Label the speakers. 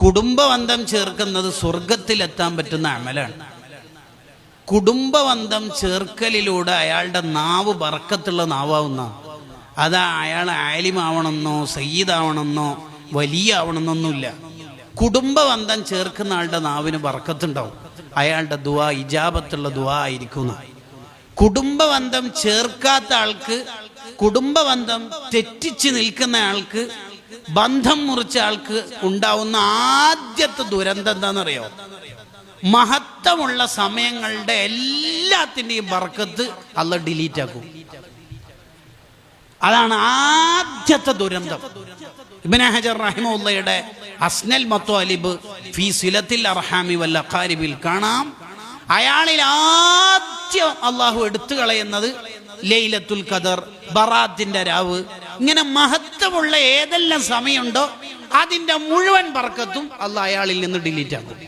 Speaker 1: കുടുംബബന്ധം ചേർക്കുന്നത് സ്വർഗത്തിലെത്താൻ പറ്റുന്ന അമലാണ്. കുടുംബബന്ധം ചേർക്കലിലൂടെ അയാളുടെ നാവ് ബർക്കത്തുള്ള നാവാവുന്ന, അതാ അയാൾ ആലിമാവണമെന്നോ സയ്യിദാവണമെന്നോ വലിയ ആവണമെന്നൊന്നുമില്ല. കുടുംബബന്ധം ചേർക്കുന്ന ആളുടെ നാവിന് ബർക്കത്തുണ്ടാവും. അയാളുടെ ദുആ ഇജാബത്തുള്ള ദുആ ആയിരിക്കും. കുടുംബബന്ധം ചേർക്കാത്ത ആൾക്ക്, കുടുംബബന്ധം തെറ്റിച്ച് നിൽക്കുന്ന ആൾക്ക്, ബന്ധം മുറിച്ച ആൾക്ക് ഉണ്ടാവുന്ന ആദ്യത്തെ ദുരന്തം എന്താണെന്നറിയോ? മഹത്വമുള്ള സമയങ്ങളുടെ എല്ലാത്തിൻ്റെയും ബർക്കത്ത് അല്ലാഹ് ഡിലീറ്റ് ആക്കും. അതാണ് ആദ്യത്തെ ദുരന്തം. ഇബ്നു ഹജർ റഹിമഹുള്ളയുടെ അസ്നൽ മത്വാലിബ് ഫീ സിലത്തിൽ അർഹാമി വൽ അഖാരിബിൽ കാണാം, അയാളിൽ ആദ്യം അള്ളാഹു എടുത്തു കളയുന്നത് ലൈലത്തുൽ ഖദർ, ബറാത്തിന്റെ രാവ്, ഇങ്ങനെ മഹത്വമുള്ള ഏതെല്ലാം സമയമുണ്ടോ അതിന്റെ മുഴുവൻ ബർക്കത്തും അള്ളാഹ് അയാളിൽ നിന്ന് ഡിലീറ്റ് ആക്കും.